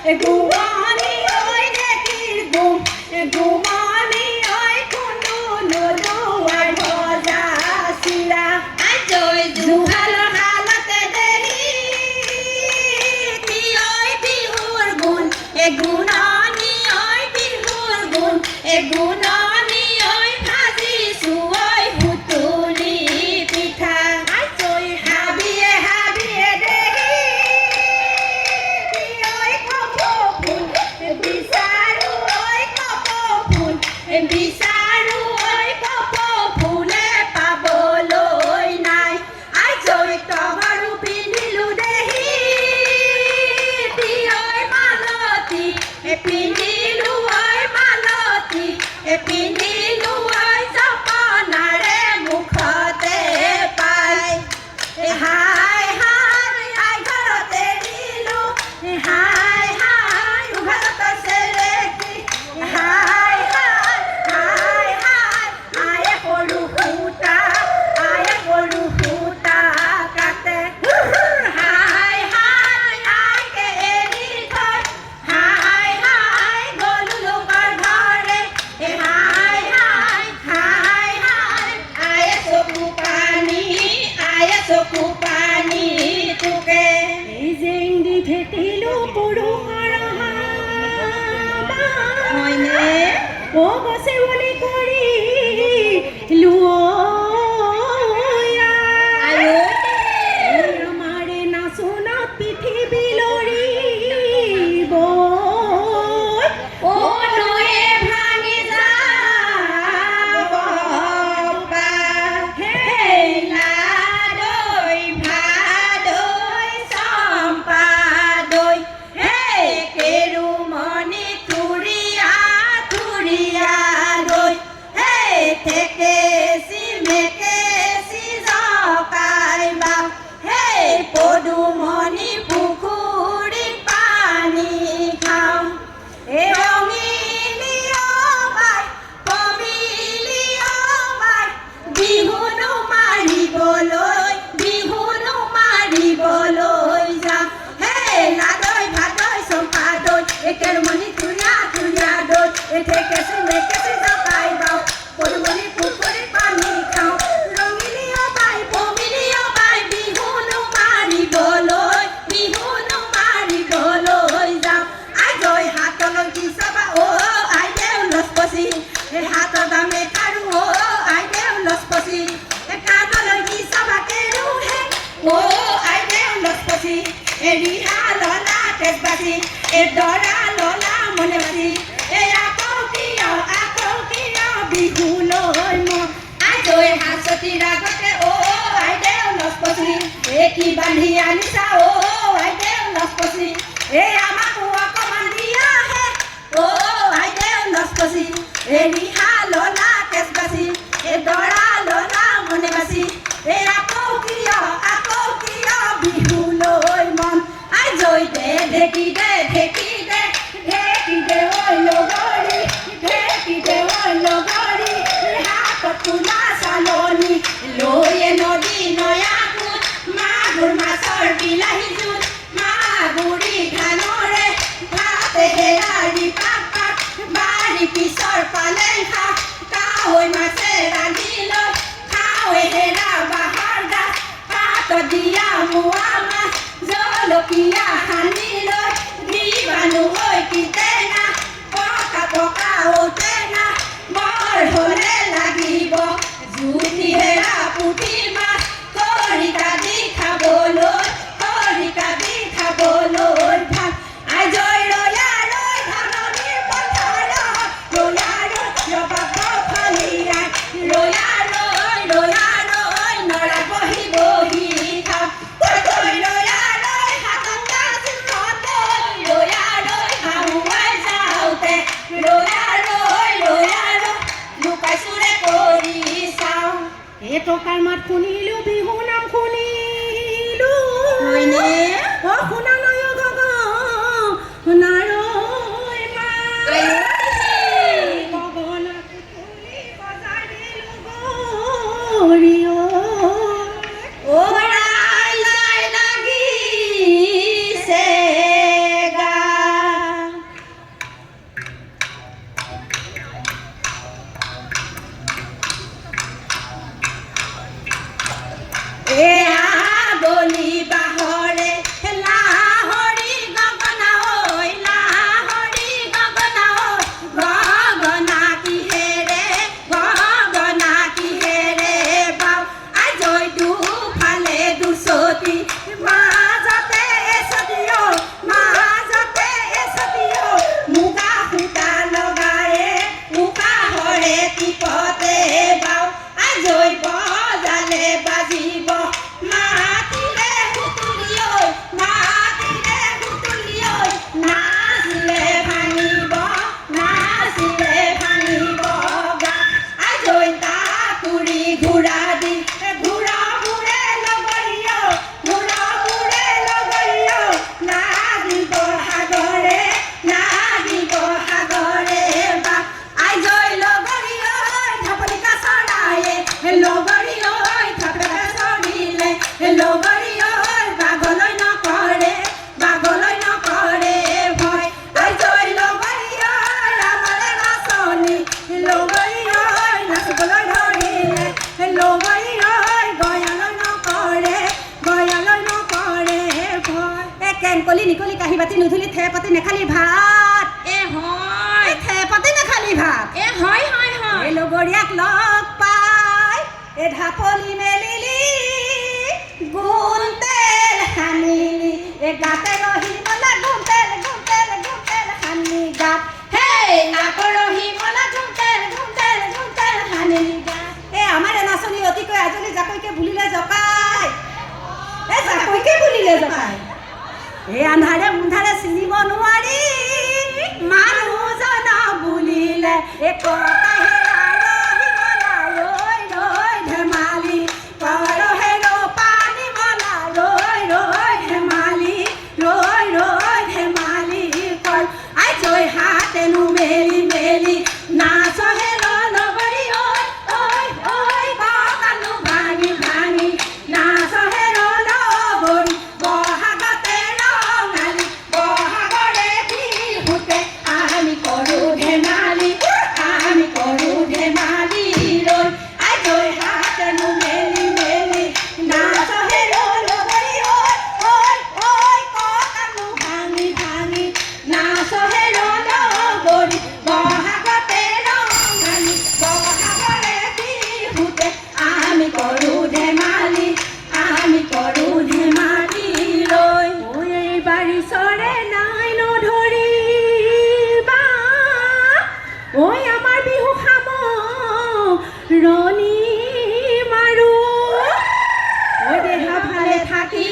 গুমানি ঐ ঢেঁকীৰ গুম গুমানি ঐ খুন্দু নোলোৱাৰ ভজা চিৰা আজৈ জুহালৰ হালতে দেৰি ঐ বিহুৰ গুণ গুণনি ঐ বিহুৰ গুণ গুণনি ঐ ভাজিছো ঐ সুতুলি পিঠা আজৈ হাবিয়ে হাবিয়ে দেৰি ঐ কপৌ ফুল বিচাৰো ঐ কপৌ ফুল বিচাৰো ঐ কপৌ ফুলে পাবলৈ নাই আজৈ টগৰু পিন্ধিলো দেহি ঐ মালতী পিন্ধিলো ঐ মালতী পিন্ধিলো ঐ জপনাৰে মুখতে পাই হাই হাই আই ঘৰতে দিলো হাই হাই উঘালত চেৰেকি হাই হাই হাই হাই আয়ে সৰু সূতা কাটে হাই হাই আইকে এৰি থৈ হাই হাই গ'লো লোকৰ ঘৰে হাই হাই হাই হাই আয়ে চকু পানী তোকে এই জেংদি ভেটিলো পুৰুষৰ হয়নে অ গছে বুলি কৰি আমাৰে নাচোনত পৃথিৱী লৰিব অ নয়ে ভাঙি যাব হেই লাদৈ ভাদৈ চম্পাদৈ হেই কেৰুমণি থুৰিয়া দৈ হেই থেকেচি মেকেচি জকাই বাও হেই পদুমণি পুখুৰীত পানী খাওঁ ৰঙিলী বাই কমিলী বাই বিহুনো মাৰিবলৈ যাওঁ হেই লাদৈ ভাদৈ চম্পাদৈ কেৰুমণি থুৰিয়া দৈ থেকেচি মেকেচি জকাই বাও পদুমণি পুখুৰীত পানী খাওঁ ৰঙিলী বাই কমিলী বাই বিহুনো মাৰিবলৈ যাওঁ আজৈ হাতলৈ কি চাবা অ আই দেউ লচপচি হাতৰ দামে খাৰু অ আই দেউ লচপচি কাণলৈ কি চাবা কেৰুহে অ আই দেউ লচপচি ৰিহা ললা তেজবাচি দৰা ললা মনে বাচি আকৌ কিয় বিহুলৈ আজৈ হাঁচতিৰ আগতে অ আই দেউ লচপচি কি বান্ধি আনিছা অ আই দেউ লচপচি আমাকো অকমান দিয়াহে অ আই দেউ লচপচি ৰিহা ললা তেজবাচি দৰা ললা মনে বাচি আকৌ কিয় বিহুলৈ মন আজৈ দে ঢেকি দে ঐ লগৰী হাতত তোলা চালনী লৈয়ে নদী নয়া গোট মাগুৰ মাছৰ বিলাহী জোল মাগুৰি ধানৰে ভাতে হেৰাৰি পাত বাৰী পিছৰ পালেং শাক কাৱৈ মাছে ৰান্ধি লৈ খাৱৈ হেৰা বাঁহৰ গাজ পাতত দিয়া মোৱা মাছ জলকীয়া সানি লৈ দিবানো ঐ কি টেঙা পকা ঔটেঙা বৰ হ'লে লাগিব জুতি হেৰা পুঠি মাছ খৰিকা দি খাবলৈ ভাত আজৈ ৰৈ ধাননিৰ পথাৰত ৰবাব ফালিয়াই ৰৈ নৰা বহি খাওঁ ৰৈ হাতত কাজিৰ ৰৈ হাহুৱাই যাওঁতে লুকাই চুৰে কৰি চাওঁ টকাৰ মাত শুনিলো বিহু নাম শুনিলো হয়নে অ শুনা নয় শুনাৰ লাগিছে গা পাতি নেখালি ভাত এ হয় থে পাতি নেখালি ভাত এ হয় হয় হয় এই লগৰীয়াক লগ পাই এই ঢাপলি মেলিলি গুণ তেল সানিলি এই গাতে ৰহি মলা গুণ তেল সানি গাত হেই নাকৰ ৰহি মলা গুণ তেল সানিলি গাত এই আমাৰ নাচনী অতিকৈ আজলি জাকৈকে বুলিলে জকাই এই জাকৈকে বুলিলে জকাই এই আন্ধাৰে মুন্ধাৰে চিনিব নোৱাৰি মানুহজন বুলিলে এই ককাই ধেমালি কৰ হেৰ পানী মলা ৰৈ ধেমালি কৰ আই জয় হাতেনো মেলি মেলি নাচ হেৰ লগৰী ঐ কানো ভাঙি ভাঙি নাচ হেৰ লগৰী বহাগতে ৰঙালী বহাগৰে বিহুতে আমি কৰোঁ ধেমালি ৰৈ আই জয় হাতেনো মেলি মেলি নাচ হেৰ লগৰী ঐ কানো ভাঙি ভাঙি নাচ হেৰ লগৰী বহাগতে ৰঙালী বহাগৰে বিহুতে আমি কৰোঁ ধেমালি ৰৈ ঐ এই বাৰিচৰে নাই নধৰিবা ঐ আমাৰ বিহু সামৰণি মাৰো ঐ দেহা ভালে থাকি